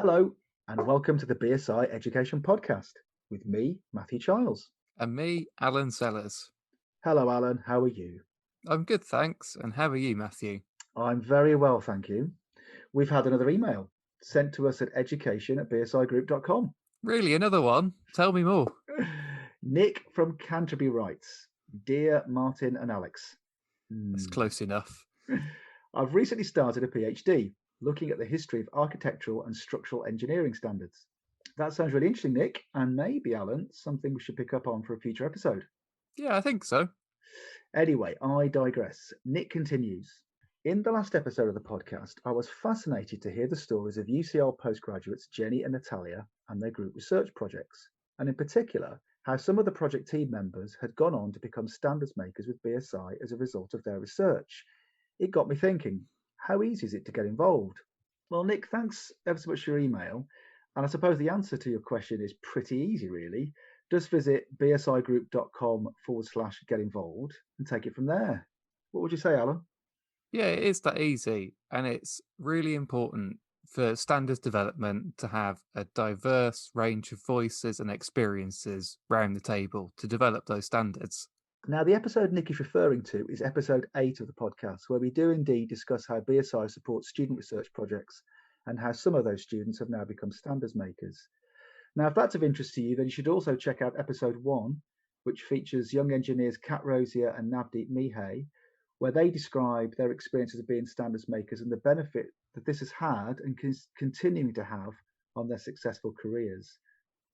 Hello, and welcome to the BSI Education Podcast with me, Matthew Childs. And me, Alan Sellers. Hello, Alan. How are you? I'm good, thanks. And how are you, Matthew? I'm very well, thank you. We've had another email sent to us at education@bsigroup.com. Really, another one? Tell me more. Nick from Canterbury writes, Dear Martin and Alex, That's close enough. I've recently started a PhD looking at the history of architectural and structural engineering standards. That sounds really interesting, Nick, and maybe, Alan, something we should pick up on for a future episode. Yeah, I think so. Anyway, I digress. Nick continues. In the last episode of the podcast, I was fascinated to hear the stories of UCL postgraduates Jenny and Natalia and their group research projects, and in particular, how some of the project team members had gone on to become standards makers with BSI as a result of their research. It got me thinking, how easy is it to get involved? Well, Nick, thanks ever so much for your email. And I suppose the answer to your question is pretty easy, really. Just visit bsigroup.com/get involved and take it from there. What would you say, Alan? Yeah, it is that easy. And it's really important for standards development to have a diverse range of voices and experiences round the table to develop those standards. Now, the episode Nick is referring to is episode 8 of the podcast, where we do indeed discuss how BSI supports student research projects and how some of those students have now become standards makers. Now, if that's of interest to you, then you should also check out episode 1, which features young engineers Kat Rosier and Navdeep Mihai, where they describe their experiences of being standards makers and the benefit that this has had and continuing to have on their successful careers.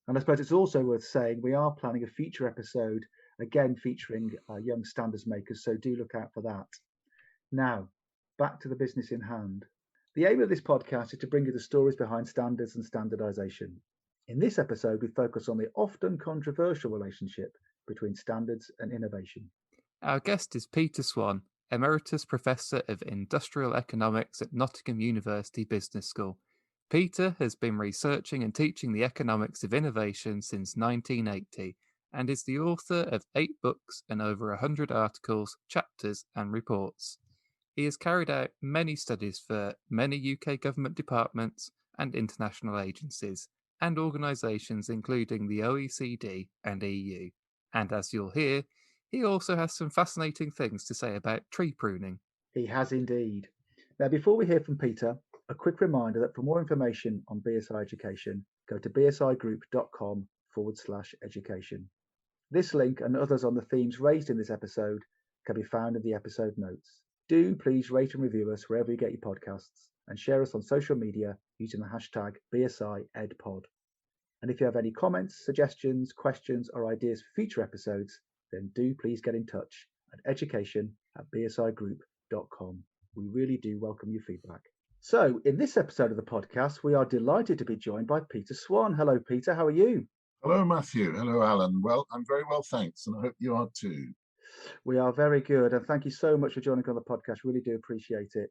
And I suppose it's also worth saying we are planning a future episode, again featuring young standards makers, so do look out for that. Now, back to the business in hand. The aim of this podcast is to bring you the stories behind standards and standardization. In this episode, we focus on the often controversial relationship between standards and innovation. Our guest is Peter Swann, Emeritus Professor of Industrial Economics at Nottingham University Business School. Peter has been researching and teaching the economics of innovation since 1980 and is the author of 8 books and over 100 articles, chapters, and reports. He has carried out many studies for many UK government departments and international agencies, and organisations including the OECD and EU. And as you'll hear, he also has some fascinating things to say about tree pruning. He has indeed. Now, before we hear from Peter, a quick reminder that for more information on BSI education, go to bsigroup.com/education. This link and others on the themes raised in this episode can be found in the episode notes. Do please rate and review us wherever you get your podcasts and share us on social media using the hashtag BSIEdPod. And if you have any comments, suggestions, questions, or ideas for future episodes, then do please get in touch at education@bsigroup.com. We really do welcome your feedback. So, in this episode of the podcast, we are delighted to be joined by Peter Swann. Hello, Peter. How are you? Hello, Matthew. Hello, Alan. Well, I'm very well, thanks, and I hope you are too. We are very good, and thank you so much for joining on the podcast. Really do appreciate it.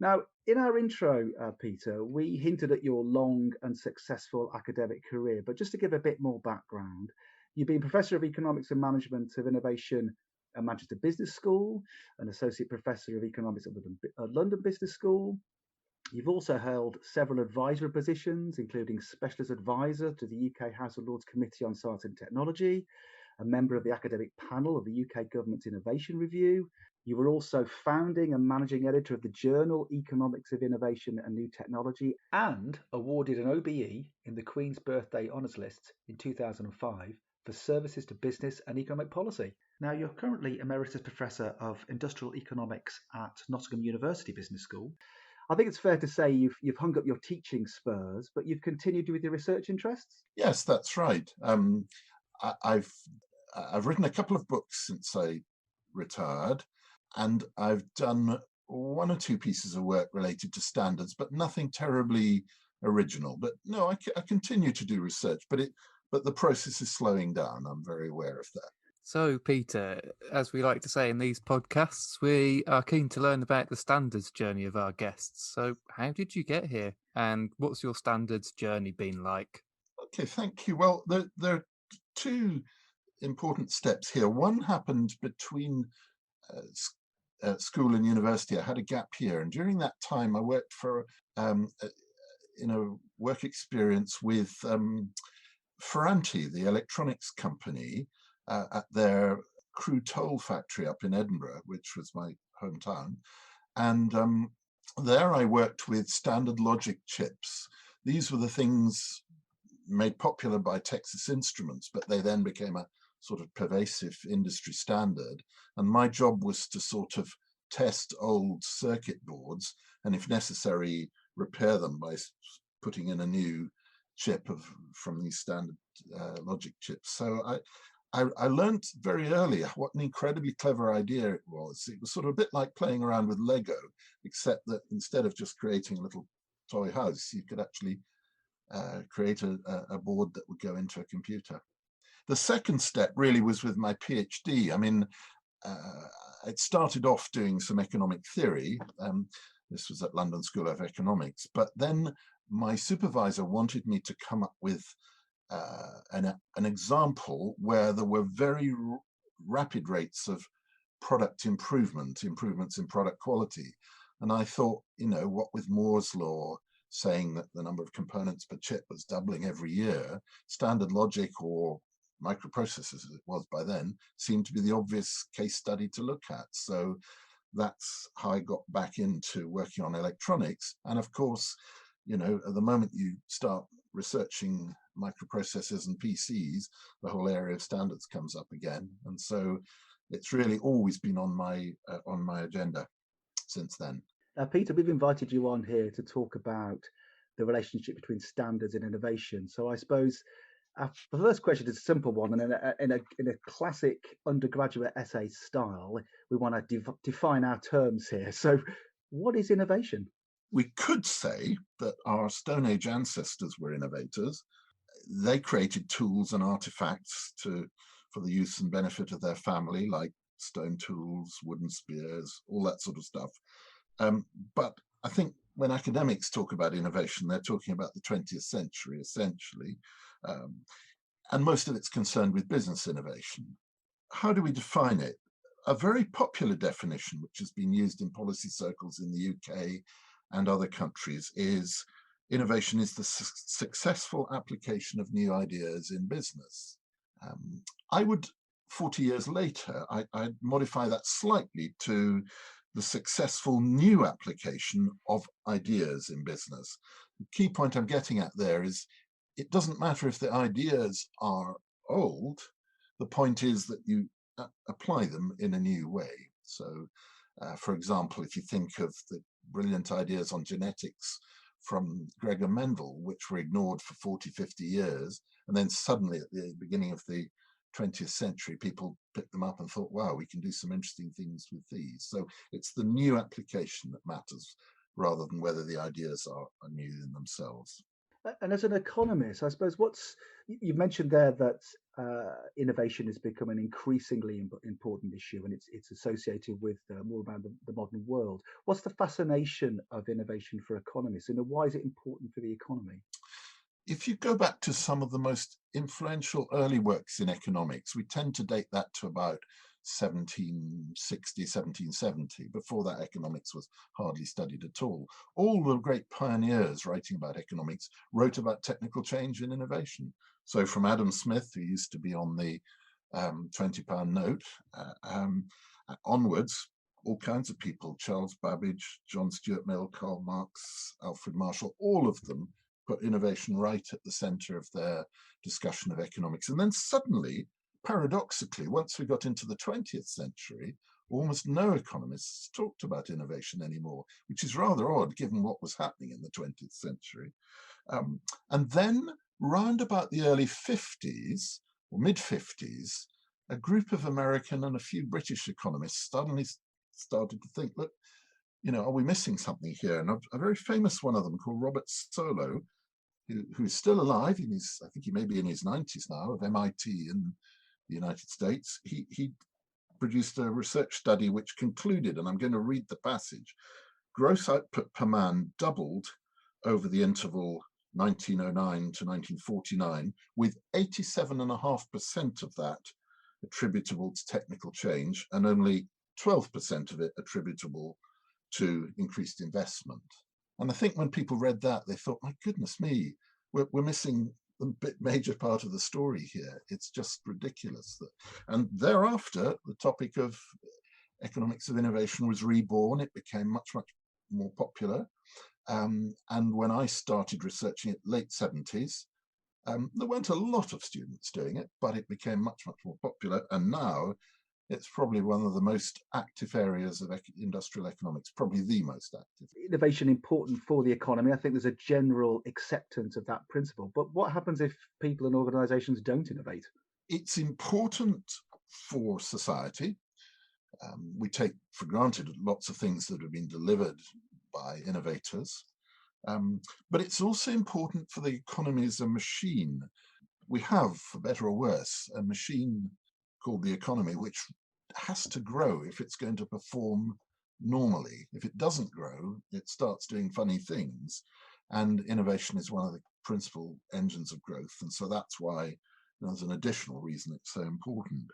Now, in our intro, Peter, we hinted at your long and successful academic career, but just to give a bit more background, you've been Professor of Economics and Management of Innovation at Manchester Business School, an Associate Professor of Economics at London Business School. You've also held several advisory positions, including Specialist Advisor to the UK House of Lords Committee on Science and Technology, a member of the academic panel of the UK Government's Innovation Review. You were also founding and managing editor of the journal Economics of Innovation and New Technology, and awarded an OBE in the Queen's Birthday Honours List in 2005 for services to business and economic policy. Now, you're currently Emeritus Professor of Industrial Economics at Nottingham University Business School. I think it's fair to say you've hung up your teaching spurs, but you've continued with your research interests? Yes, that's right. I've written a couple of books since I retired, and I've done 1 or 2 pieces of work related to standards, but nothing terribly original. But no, I continue to do research, but the process is slowing down. I'm very aware of that. So, Peter, as we like to say in these podcasts, we are keen to learn about the standards journey of our guests. So, how did you get here, and what's your standards journey been like? Okay, thank you. Well, there are 2 important steps here. One happened between school and university. I had a gap year, and during that time I worked for work experience with Ferranti, the electronics company, at their Crewe toll factory up in Edinburgh, which was my hometown. And there I worked with standard logic chips. These were the things made popular by Texas Instruments, but they then became a sort of pervasive industry standard. And my job was to sort of test old circuit boards and, if necessary, repair them by putting in a new chip from these standard logic chips. So I learned very early what an incredibly clever idea it was. It was sort of a bit like playing around with Lego, except that instead of just creating a little toy house, you could actually create a board that would go into a computer. The second step really was with my PhD. I mean, it started off doing some economic theory. This was at London School of Economics, but then my supervisor wanted me to come up with an example where there were very rapid rates of product improvements in product quality. And I thought, what with Moore's law saying that the number of components per chip was doubling every year, standard logic or microprocessors, as it was by then, seemed to be the obvious case study to look at. So that's how I got back into working on electronics. And of course, at the moment you start researching microprocessors and PCs, the whole area of standards comes up again. And so it's really always been on my agenda since then. Peter, we've invited you on here to talk about the relationship between standards and innovation. So I suppose the first question is a simple one, and in a classic undergraduate essay style, we want to define our terms here. So what is innovation? We could say that our Stone Age ancestors were innovators. They created tools and artifacts for the use and benefit of their family, like stone tools, wooden spears, all that sort of stuff. But I think when academics talk about innovation, they're talking about the 20th century, essentially. And most of it's concerned with business innovation. How do we define it? A very popular definition, which has been used in policy circles in the UK and other countries, is innovation is the successful application of new ideas in business. I would, 40 years later, I'd modify that slightly to the successful new application of ideas in business. The key point I'm getting at there is it doesn't matter if the ideas are old, the point is that you apply them in a new way. So, for example, if you think of the brilliant ideas on genetics from Gregor Mendel, which were ignored for 40, 50 years, and then suddenly at the beginning of the 20th century, people picked them up and thought, wow, we can do some interesting things with these. So it's the new application that matters rather than whether the ideas are new in themselves. And as an economist, I suppose you mentioned there that innovation has become an increasingly important issue, and it's associated with more around the modern world. What's the fascination of innovation for economists, and why is it important for the economy? If you go back to some of the most influential early works in economics, we tend to date that to about 1760, 1770. Before that, economics was hardly studied at all. All the great pioneers writing about economics wrote about technical change and innovation. So from Adam Smith, who used to be on the £20 note, onwards, all kinds of people, Charles Babbage, John Stuart Mill, Karl Marx, Alfred Marshall, all of them put innovation right at the center of their discussion of economics. And then suddenly, paradoxically, once we got into the 20th century, almost no economists talked about innovation anymore, which is rather odd given what was happening in the 20th century. And then round about the early 50s or mid 50s, a group of American and a few British economists suddenly started to think, look, are we missing something here? And a very famous one of them called Robert Solow, who's still alive, I think he may be in his 90s now, of MIT in the United States. He produced a research study which concluded, and I'm going to read the passage, gross output per man doubled over the interval 1909 to 1949, with 87.5% of that attributable to technical change and only 12% of it attributable to increased investment. And I think when people read that, they thought, my goodness me, we're missing the major part of the story here. It's just ridiculous. And thereafter, the topic of economics of innovation was reborn. It became much, much more popular. And when I started researching it, late 70s, there weren't a lot of students doing it, but it became much, much more popular. And now it's probably one of the most active areas of industrial economics, probably the most active. Innovation important for the economy. I think there's a general acceptance of that principle. But what happens if people and organisations don't innovate? It's important for society. We take for granted lots of things that have been delivered by innovators. But it's also important for the economy as a machine. We have, for better or worse, a machine called the economy, which has to grow if it's going to perform normally. If it doesn't grow, it starts doing funny things. And innovation is one of the principal engines of growth. And so that's why there's an additional reason it's so important.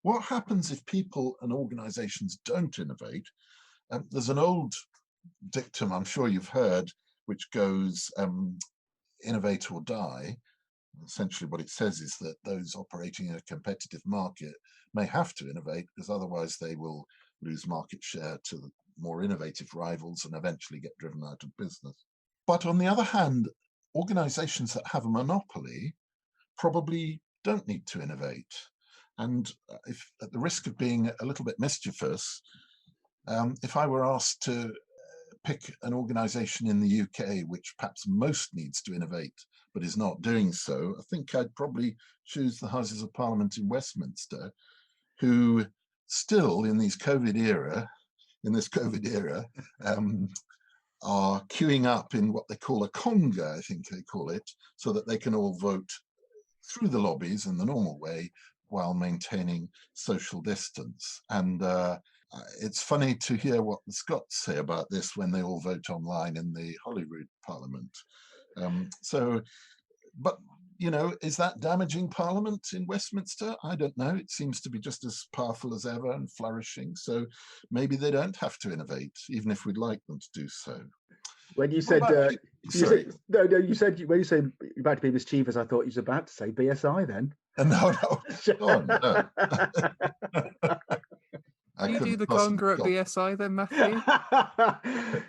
What happens if people and organizations don't innovate? There's an old dictum I'm sure you've heard, which goes, innovate or die. Essentially what it says is that those operating in a competitive market may have to innovate, because otherwise they will lose market share to the more innovative rivals and eventually get driven out of business. But on the other hand, organizations that have a monopoly probably don't need to innovate. And if, at the risk of being a little bit mischievous, if I were asked to pick an organization in the UK which perhaps most needs to innovate but is not doing so, I think I'd probably choose the Houses of Parliament in Westminster, who still in this COVID era, are queuing up in what they call a conga, I think they call it, so that they can all vote through the lobbies in the normal way while maintaining social distance. And it's funny to hear what the Scots say about this when they all vote online in the Holyrood Parliament. But, you know, is that damaging Parliament in Westminster? I don't know. It seems to be just as powerful as ever and flourishing. So maybe they don't have to innovate, even if we'd like them to do so. When you said, when you said you're about to be mischievous, I thought you was about to say BSI then. No. Oh, no. Do you do the conga at BSI then, Matthew?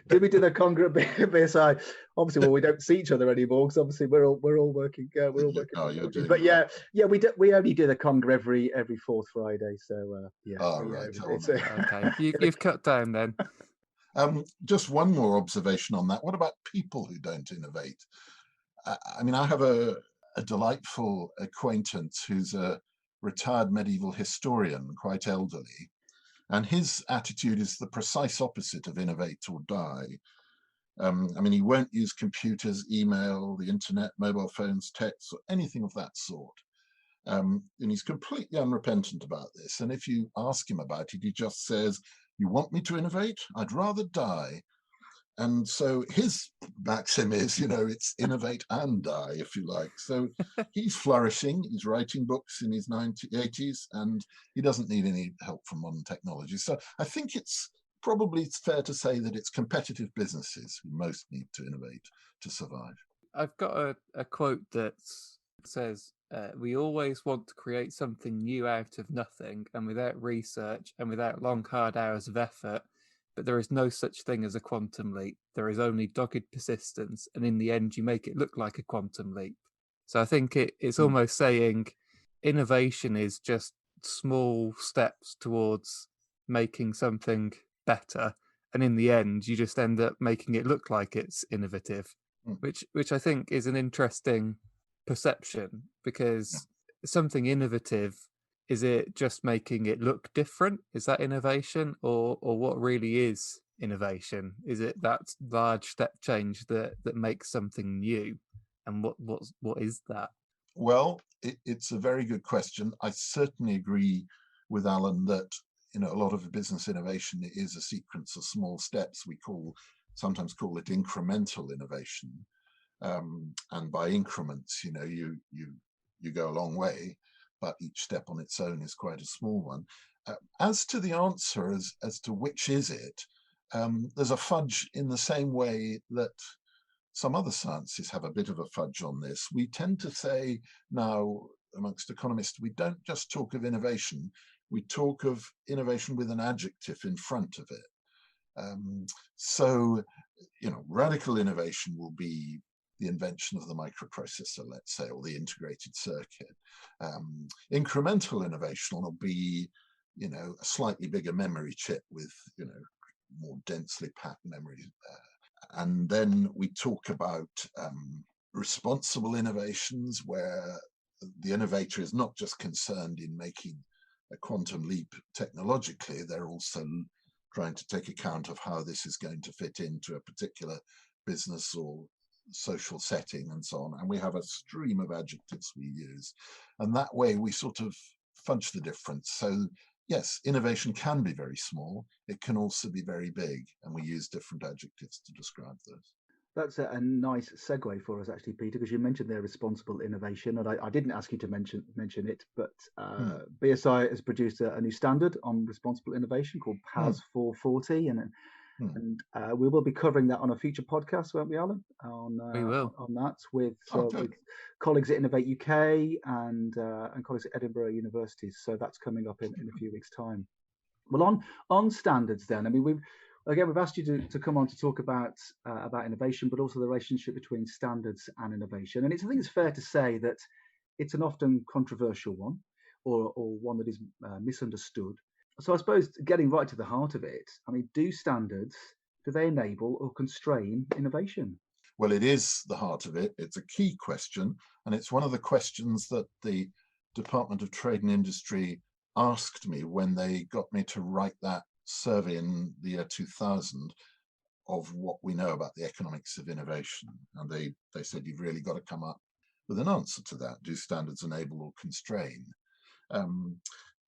Do we do the conga at BSI? Obviously, well, we don't see each other anymore because obviously we're all working. Oh, you're doing but right. yeah, we only do the conga every fourth Friday. So yeah. Oh, right. Okay, you've cut down then. Just one more observation on that. What about people who don't innovate? I mean, I have a delightful acquaintance who's a retired medieval historian, quite elderly. And his attitude is the precise opposite of innovate or die. I mean, he won't use computers, email, the internet, mobile phones, texts, or anything of that sort. And he's completely unrepentant about this. And if you ask him about it, he just says, "You want me to innovate? I'd rather die." And so his maxim is, you know, it's innovate and die, if you like. So he's flourishing. He's writing books in his 80s, and he doesn't need any help from modern technology. So I think it's fair to say that it's competitive businesses who most need to innovate to survive. I've got a quote that says, we always want to create something new out of nothing and without research and without long, hard hours of effort. But there is no such thing as a quantum leap. There is only dogged persistence, and in the end, you make it look like a quantum leap. So I think it's almost saying innovation is just small steps towards making something better, and in the end, you just end up making it look like it's innovative, which I think is an interesting perception, because something innovative, is it just making it look different? Is that innovation? Or what really is innovation? Is it that large step change that makes something new? And what is that? Well, it's a very good question. I certainly agree with Alan that, you know, a lot of business innovation is a sequence of small steps. We sometimes call it incremental innovation. And by increments, you know, you go a long way, but each step on its own is quite a small one. As to the answer as to which is it, there's a fudge in the same way that some other sciences have a bit of a fudge on this. We tend to say now, amongst economists, we don't just talk of innovation, we talk of innovation with an adjective in front of it. So, radical innovation will be the invention of the microprocessor, let's say, or the integrated circuit. Incremental innovation will be, a slightly bigger memory chip with, more densely packed memory. And then we talk about responsible innovations, where the innovator is not just concerned in making a quantum leap technologically, they're also trying to take account of how this is going to fit into a particular business or social setting and so on. And we have a stream of adjectives we use. And that way we sort of fudge the difference. So yes, innovation can be very small. It can also be very big. And we use different adjectives to describe those. That's a nice segue for us, actually, Peter, because you mentioned their responsible innovation, and I didn't ask you to mention it, but BSI has produced a new standard on responsible innovation called PAS 440, and we will be covering that on a future podcast, won't we, Alan? We will. On that with colleagues at Innovate UK and colleagues at Edinburgh University. So that's coming up in a few weeks' time. Well, on standards, then, I mean, we've asked you to come on to talk about innovation, but also the relationship between standards and innovation. And I think it's fair to say that it's an often controversial one, or one that is misunderstood. So I suppose getting right to the heart of it, I mean, do they enable or constrain innovation? Well, it is the heart of it. It's a key question, and it's one of the questions that the Department of Trade and Industry asked me when they got me to write that survey in the year 2000 of what we know about the economics of innovation. And they said, you've really got to come up with an answer to that. Do standards enable or constrain?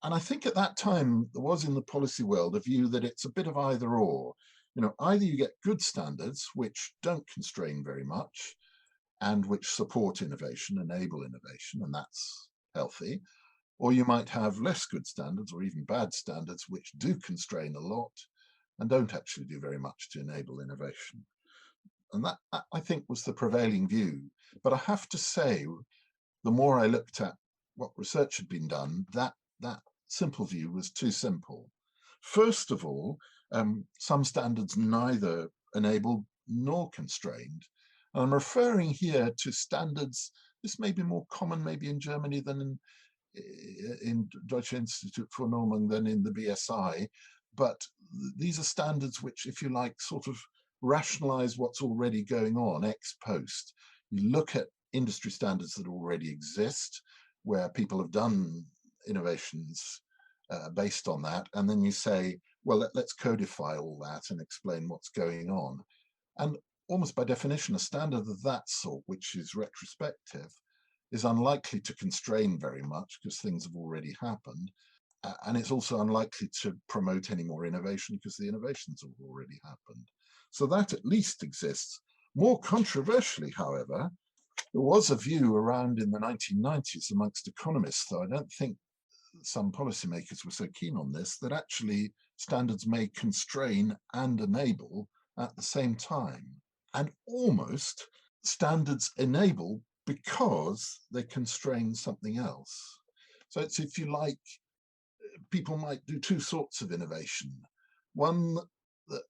And I think at that time, there was in the policy world a view that it's a bit of either or. Either you get good standards, which don't constrain very much, and which support innovation, enable innovation, and that's healthy, or you might have less good standards or even bad standards which do constrain a lot and don't actually do very much to enable innovation. And that, I think, was the prevailing view. But I have to say, the more I looked at what research had been done, that simple view was too simple. First of all, some standards neither enable nor constrained. And I'm referring here to standards, this may be more common maybe in Germany than in Deutsche Institut für Normung than in the BSI, but these are standards which, if you like, sort of rationalize what's already going on ex post. You look at industry standards that already exist, where people have done innovations based on that, and then you say, well, let's codify all that and explain what's going on. And almost by definition, a standard of that sort, which is retrospective, is unlikely to constrain very much because things have already happened. And it's also unlikely to promote any more innovation because the innovations have already happened. So that at least exists. More controversially, however, there was a view around in the 1990s amongst economists, though I don't think some policymakers were so keen on this, that actually standards may constrain and enable at the same time. And almost standards enable because they constrain something else. So it's, if you like, people might do two sorts of innovation. One that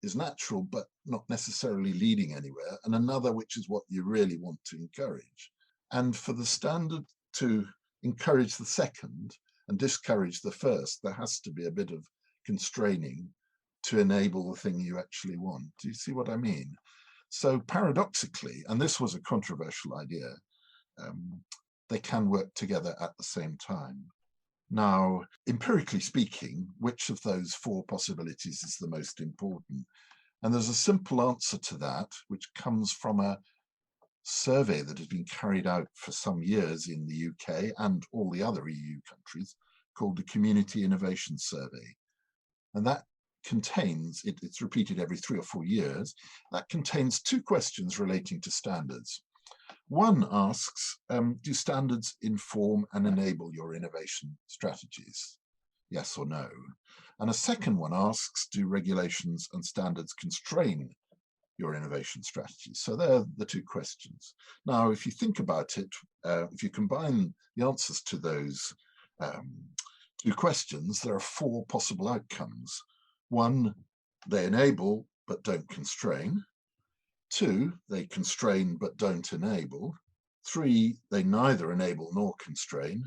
is natural but not necessarily leading anywhere, and another which is what you really want to encourage. And for the standard to encourage the second and discourage the first, there has to be a bit of constraining to enable the thing you actually want. Do you see what I mean? So paradoxically, and this was a controversial idea, they can work together at the same time. Now, empirically speaking, which of those four possibilities is the most important? And there's a simple answer to that, which comes from a survey that has been carried out for some years in the UK and all the other EU countries, called the Community Innovation Survey. And that contains, it's repeated every 3 or 4 years, that contains two questions relating to standards. One asks, do standards inform and enable your innovation strategies? yes or no. And a second one asks, do regulations and standards constrain your innovation strategy? So they're the two questions. Now, if you think about it, if you combine the answers to those two questions, there are four possible outcomes. One, they enable but don't constrain. Two, they constrain but don't enable. Three, they neither enable nor constrain.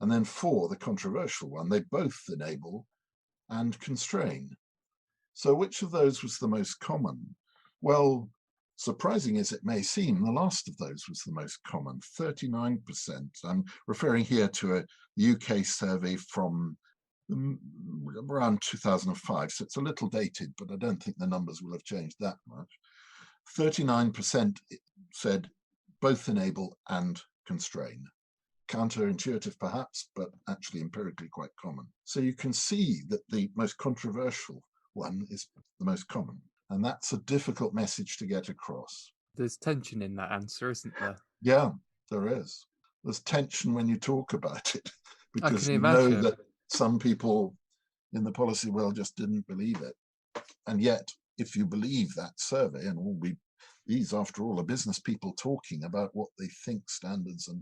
And then four, the controversial one, they both enable and constrain. So which of those was the most common? Well, surprising as it may seem, the last of those was the most common, 39%. I'm referring here to a UK survey from around 2005, so it's a little dated, but I don't think the numbers will have changed that much. 39% said both enable and constrain. Counterintuitive perhaps, but actually empirically quite common. So you can see that the most controversial one is the most common. And that's a difficult message to get across. There's tension in that answer, isn't there? Yeah, there is. There's tension when you talk about it, because you imagine. know that some people in the policy world just didn't believe it. And yet, if you believe that survey, and these, after all, are business people talking about what they think standards and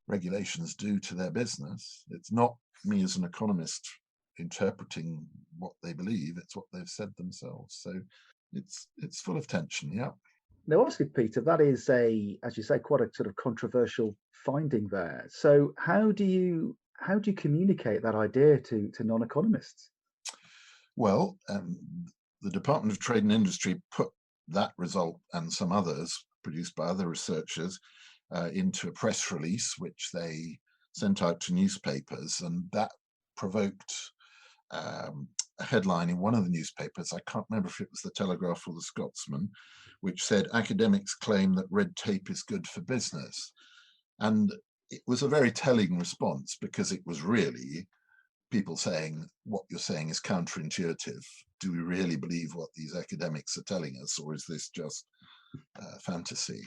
regulations do to their business. It's not me as an economist interpreting what they believe, it's what they've said themselves. So it's full of tension, yeah. Now, obviously, Peter, that is as you say, quite a sort of controversial finding there. So how do you communicate that idea to non-economists? Well, the Department of Trade and Industry put that result and some others produced by other researchers into a press release, which they sent out to newspapers, and that provoked a headline in one of the newspapers. I can't remember if it was the Telegraph or the Scotsman, which said, "Academics claim that red tape is good for business." And it was a very telling response, because it was really people saying, what you're saying is counterintuitive. Do we really believe what these academics are telling us, or is this just fantasy?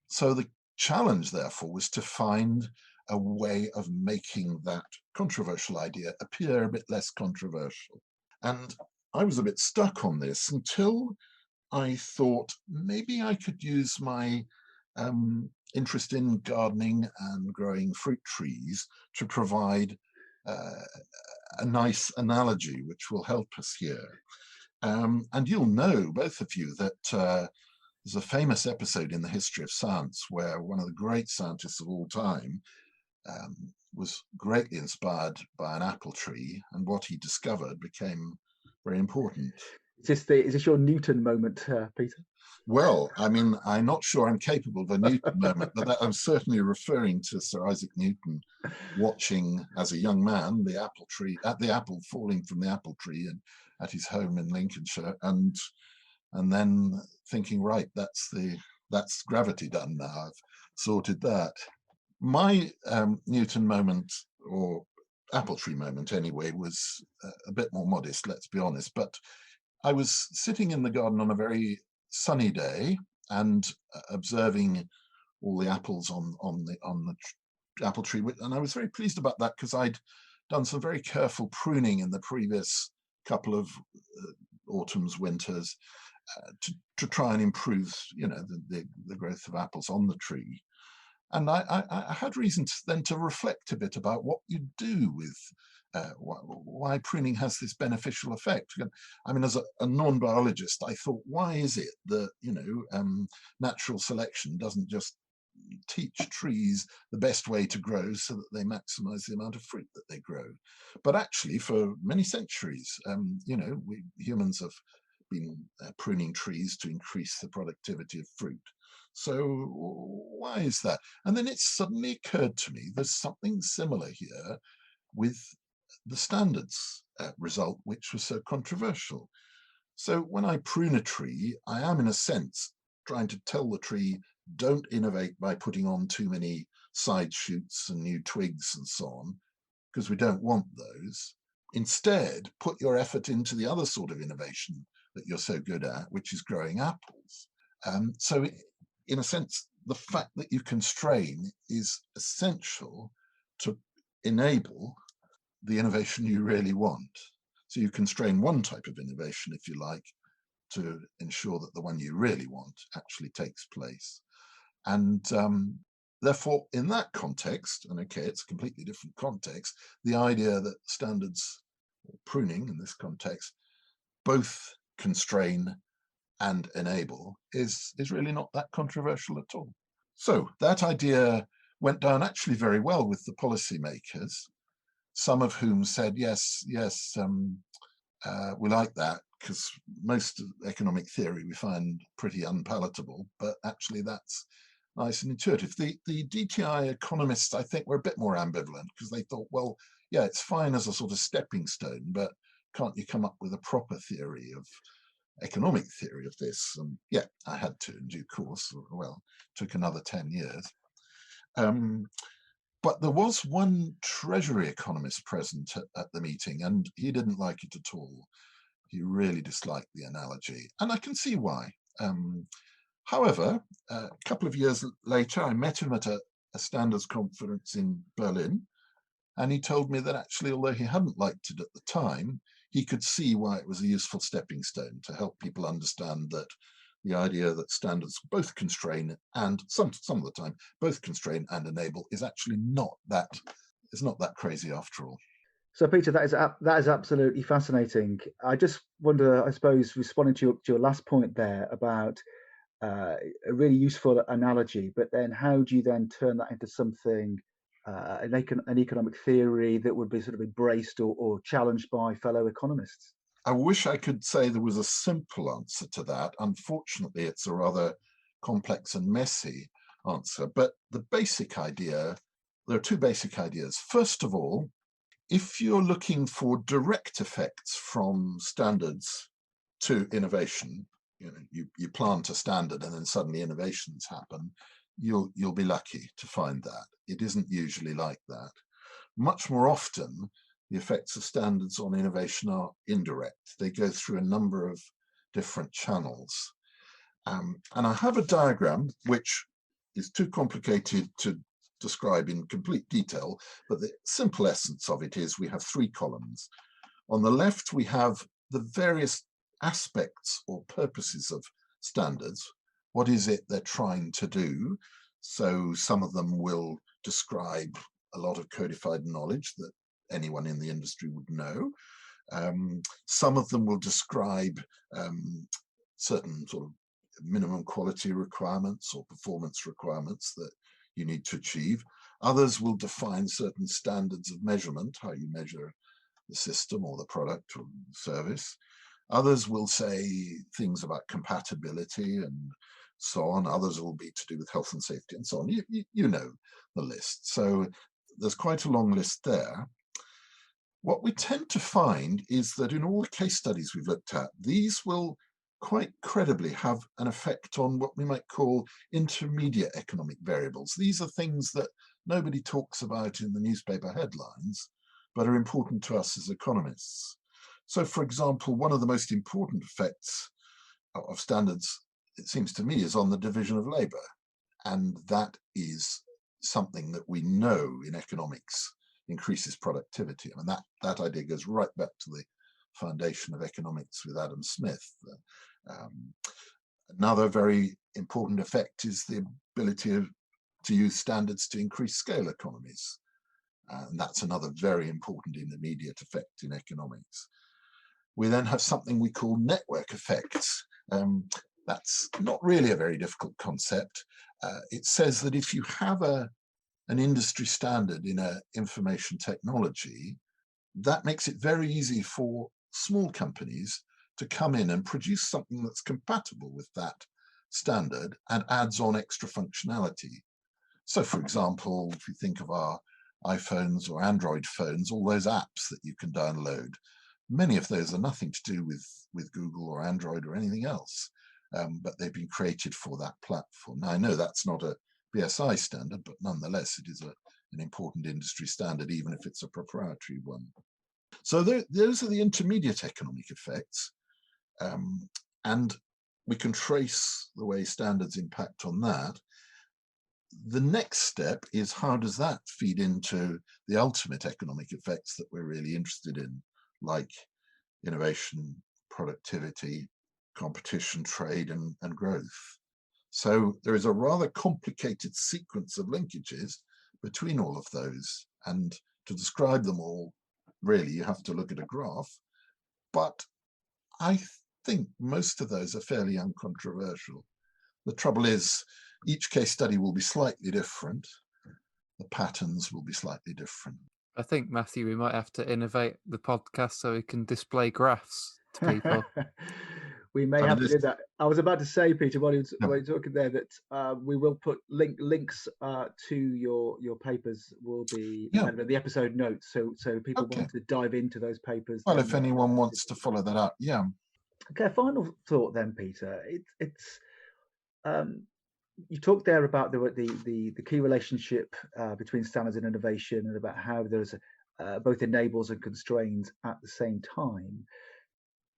So the challenge, therefore, was to find a way of making that controversial idea appear a bit less controversial. And I was a bit stuck on this until I thought maybe I could use my interest in gardening and growing fruit trees to provide a nice analogy which will help us here. And you'll know, both of you, that there's a famous episode in the history of science where one of the great scientists of all time was greatly inspired by an apple tree, and what he discovered became very important. Is this your Newton moment, Peter? Well, I mean, I'm not sure I'm capable of a Newton moment, but I'm certainly referring to Sir Isaac Newton watching, as a young man, the apple falling from the apple tree and at his home in Lincolnshire, and then thinking, right, that's gravity done now. I've sorted that. My Newton moment, or apple tree moment anyway, was a bit more modest, let's be honest. But I was sitting in the garden on a very sunny day and observing all the apples on the apple tree, and I was very pleased about that, because I'd done some very careful pruning in the previous couple of autumns, winters, to try and improve, the growth of apples on the tree. And I had reason then to reflect a bit about what you do with why pruning has this beneficial effect. I mean, as a non-biologist, I thought, why is it that natural selection doesn't just teach trees the best way to grow so that they maximize the amount of fruit that they grow? But actually, for many centuries, we humans have been pruning trees to increase the productivity of fruit. So why is that? And then it suddenly occurred to me there's something similar here with the standards result, which was so controversial. So when I prune a tree, I am, in a sense, trying to tell the tree, don't innovate by putting on too many side shoots and new twigs and so on, because we don't want those. Instead, put your effort into the other sort of innovation that you're so good at, which is growing apples. So in a sense, the fact that you constrain is essential to enable the innovation you really want. So you constrain one type of innovation, if you like, to ensure that the one you really want actually takes place. And therefore, in that context, and okay, it's a completely different context, the idea that standards, or pruning in this context, both constrain and enable is really not that controversial at all. So that idea went down actually very well with the policymakers, some of whom said, yes, we like that, because most of economic theory we find pretty unpalatable, but actually that's nice and intuitive. The DTI economists, I think, were a bit more ambivalent, because they thought, well, yeah, it's fine as a sort of stepping stone, but can't you come up with a proper theory of economic theory of this? And yeah, I had to in due course. Well, took another 10 years. But there was one Treasury economist present at the meeting, and he didn't like it at all. He really disliked the analogy, and I can see why. However, a couple of years later, I met him at a standards conference in Berlin, and he told me that actually, although he hadn't liked it at the time, he could see why it was a useful stepping stone to help people understand that the idea that standards both constrain and some of the time both constrain and enable is actually not that crazy after all. So, Peter, that is absolutely fascinating. I just wonder, I suppose, responding to your last point there about a really useful analogy, but then how do you then turn that into something, an economic theory that would be sort of embraced or challenged by fellow economists? I wish I could say there was a simple answer to that. Unfortunately, it's a rather complex and messy answer. But the basic idea, there are two basic ideas. First of all, if you're looking for direct effects from standards to innovation, you plant a standard and then suddenly innovations happen, you'll be lucky to find that. It isn't usually like that. Much more often, the effects of standards on innovation are indirect. They go through a number of different channels. And I have a diagram which is too complicated to describe in complete detail, but the simple essence of it is we have three columns. On the left, we have the various aspects or purposes of standards. What is it they're trying to do? So some of them will describe a lot of codified knowledge that anyone in the industry would know. Some of them will describe certain sort of minimum quality requirements or performance requirements that you need to achieve. Others will define certain standards of measurement, how you measure the system or the product or service. Others will say things about compatibility and so on. Others will be to do with health and safety and so on. You know the list. So there's quite a long list there. What we tend to find is that in all the case studies we've looked at, these will quite credibly have an effect on what we might call intermediate economic variables. These are things that nobody talks about in the newspaper headlines, but are important to us as economists. So, for example, one of the most important effects of standards, it seems to me, is on the division of labor. And that is something that we know in economics increases productivity. I mean, that idea goes right back to the foundation of economics with Adam Smith. Another very important effect is the ability to use standards to increase scale economies. And that's another very important intermediate effect in economics. We then have something we call network effects. That's not really a very difficult concept. It says that if you have an industry standard in information technology, that makes it very easy for small companies to come in and produce something that's compatible with that standard and adds on extra functionality. So, for example, if you think of our iPhones or Android phones, all those apps that you can download, many of those are nothing to do with Google or Android or anything else, but they've been created for that platform. Now, I know that's not a BSI standard, but nonetheless, it is an important industry standard, even if it's a proprietary one. So those are the intermediate economic effects, and we can trace the way standards impact on that. the next step is, how does that feed into the ultimate economic effects that we're really interested in, like innovation, productivity, competition, trade, and growth? So there is a rather complicated sequence of linkages between all of those. And to describe them all, really, you have to look at a graph. But I think most of those are fairly uncontroversial. The trouble is, each case study will be slightly different. The patterns will be slightly different. I think, Matthew, we might have to innovate the podcast so we can display graphs to people. We may have to do that. I was about to say, Peter, while you were talking there, that we will put links to your papers will be in the episode notes, so people want to dive into those papers. Well, if anyone wants to follow that up, yeah. Okay, final thought then, Peter. It's you talked there about the key relationship between standards and innovation, and about how there's both enables and constrains at the same time.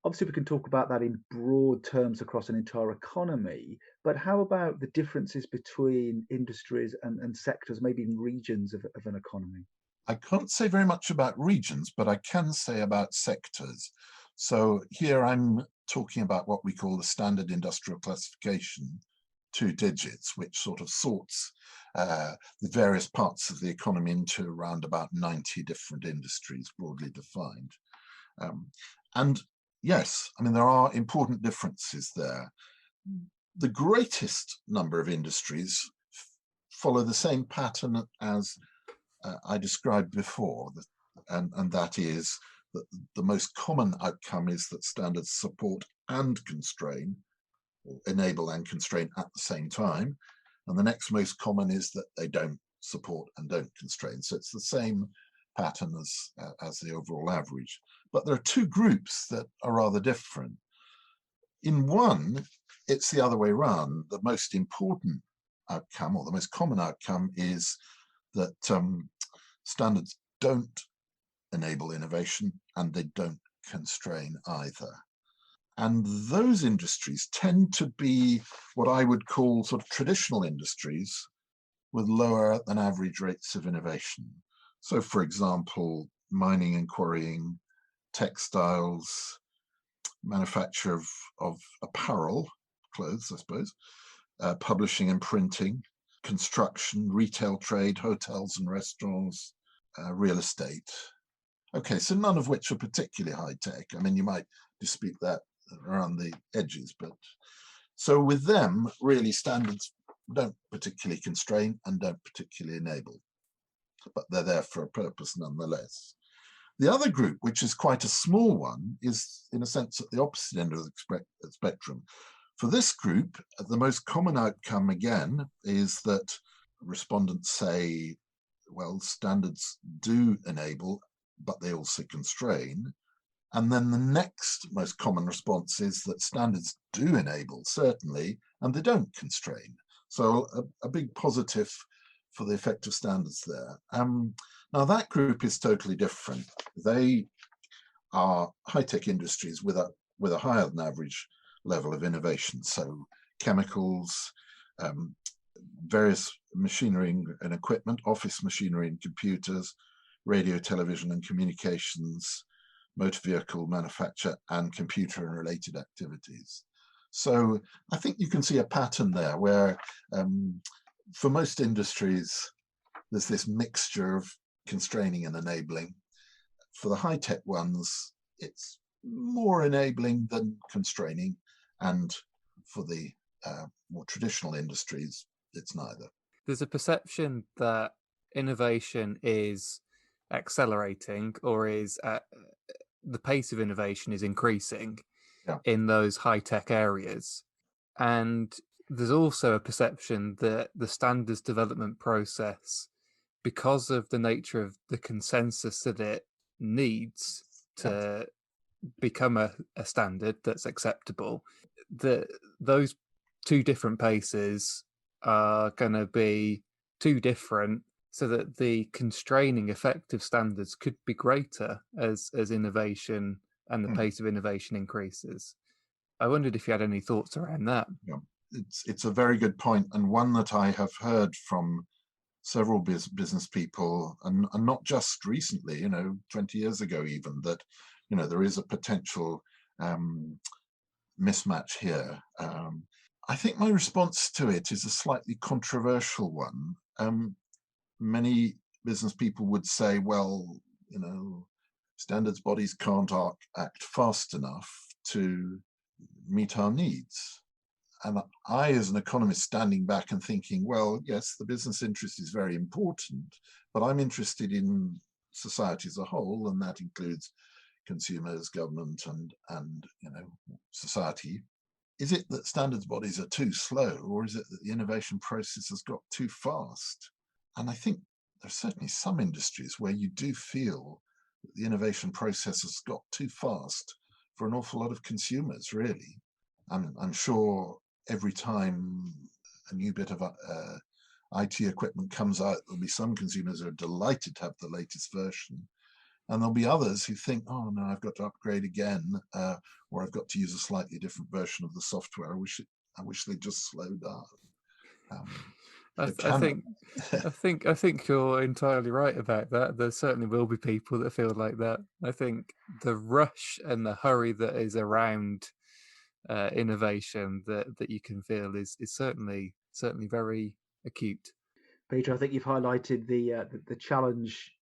Obviously, we can talk about that in broad terms across an entire economy, but how about the differences between industries and sectors, maybe in regions of an economy? I can't say very much about regions, but I can say about sectors. So here I'm talking about what we call the standard industrial classification, 2 digits, which sort of sorts the various parts of the economy into around about 90 different industries, broadly defined. And yes, I mean, there are important differences there. The greatest number of industries follow the same pattern as I described before, and that is that the most common outcome is that standards support and constrain, or enable and constrain at the same time. And the next most common is that they don't support and don't constrain. So it's the same pattern as the overall average. But there are 2 groups that are rather different. In one, it's the other way around. The most important outcome, or the most common outcome, is that standards don't enable innovation and they don't constrain either. And those industries tend to be what I would call sort of traditional industries with lower than average rates of innovation. So, for example, mining and quarrying, textiles, manufacture of apparel, clothes, I suppose, publishing and printing, construction, retail trade, hotels and restaurants, real estate. Okay, so none of which are particularly high tech. I mean, you might dispute that around the edges, but so with them, really, standards don't particularly constrain and don't particularly enable, but they're there for a purpose nonetheless. The other group, which is quite a small one, is in a sense at the opposite end of the spectrum. For this group, the most common outcome, again, is that respondents say, well, standards do enable, but they also constrain. And then the next most common response is that standards do enable, certainly, and they don't constrain. So a big positive for the effect of standards there. Now that group is totally different. They are high-tech industries with a higher than average level of innovation. So chemicals, various machinery and equipment, office machinery and computers, radio, television and communications, motor vehicle manufacture, and computer and related activities. So I think you can see a pattern there where for most industries, there's this mixture of constraining and enabling. For the high-tech ones, it's more enabling than constraining. And for the more traditional industries, it's neither. There's a perception that innovation is accelerating, or is the pace of innovation is increasing in those high-tech areas. And there's also a perception that the standards development process, because of the nature of the consensus that it needs to become a standard that's acceptable, that those 2 different paces are going to be too different, so that the constraining effect of standards could be greater as innovation and the pace of innovation increases. I wondered if you had any thoughts around that. it's a very good point, and one that I have heard from several business people, and not just recently, 20 years ago even, that, there is a potential mismatch here. I think my response to it is a slightly controversial one. Many business people would say, well, standards bodies can't act fast enough to meet our needs. And I, as an economist, standing back and thinking, well, yes, the business interest is very important, but I'm interested in society as a whole, and that includes consumers, government, and society. Is it that standards bodies are too slow, or is it that the innovation process has got too fast? And I think there's certainly some industries where you do feel that the innovation process has got too fast for an awful lot of consumers, really. I'm sure every time a new bit of IT equipment comes out, there'll be some consumers who are delighted to have the latest version. And there'll be others who think, oh no, I've got to upgrade again, or I've got to use a slightly different version of the software. I wish they'd just slow down. I think you're entirely right about that. There certainly will be people that feel like that. I think the rush and the hurry that is around innovation that you can feel is certainly very acute. Peter, I think you've highlighted the challenge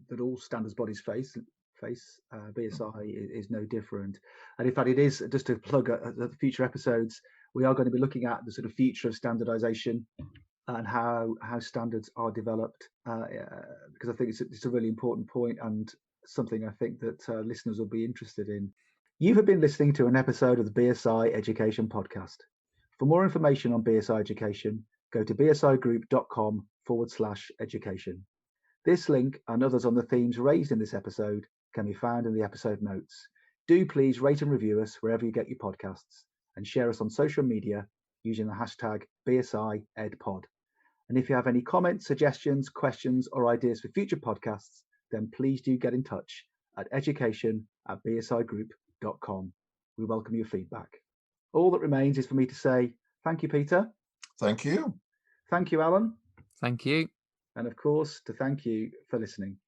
that all standards bodies face. BSI is no different, and in fact, it is just to plug the future episodes. We are going to be looking at the sort of future of standardization and how standards are developed, because I think it's a really important point and something I think that listeners will be interested in. You have been listening to an episode of the BSI Education Podcast. For more information on BSI Education, go to bsigroup.com/education. This link and others on the themes raised in this episode can be found in the episode notes. Do please rate and review us wherever you get your podcasts, and share us on social media using the hashtag BSIEdPod. And if you have any comments, suggestions, questions, or ideas for future podcasts, then please do get in touch at education@bsigroup.com. We welcome your feedback. All that remains is for me to say thank you, Peter. Thank you. Thank you, Alan. Thank you. And of course, to thank you for listening.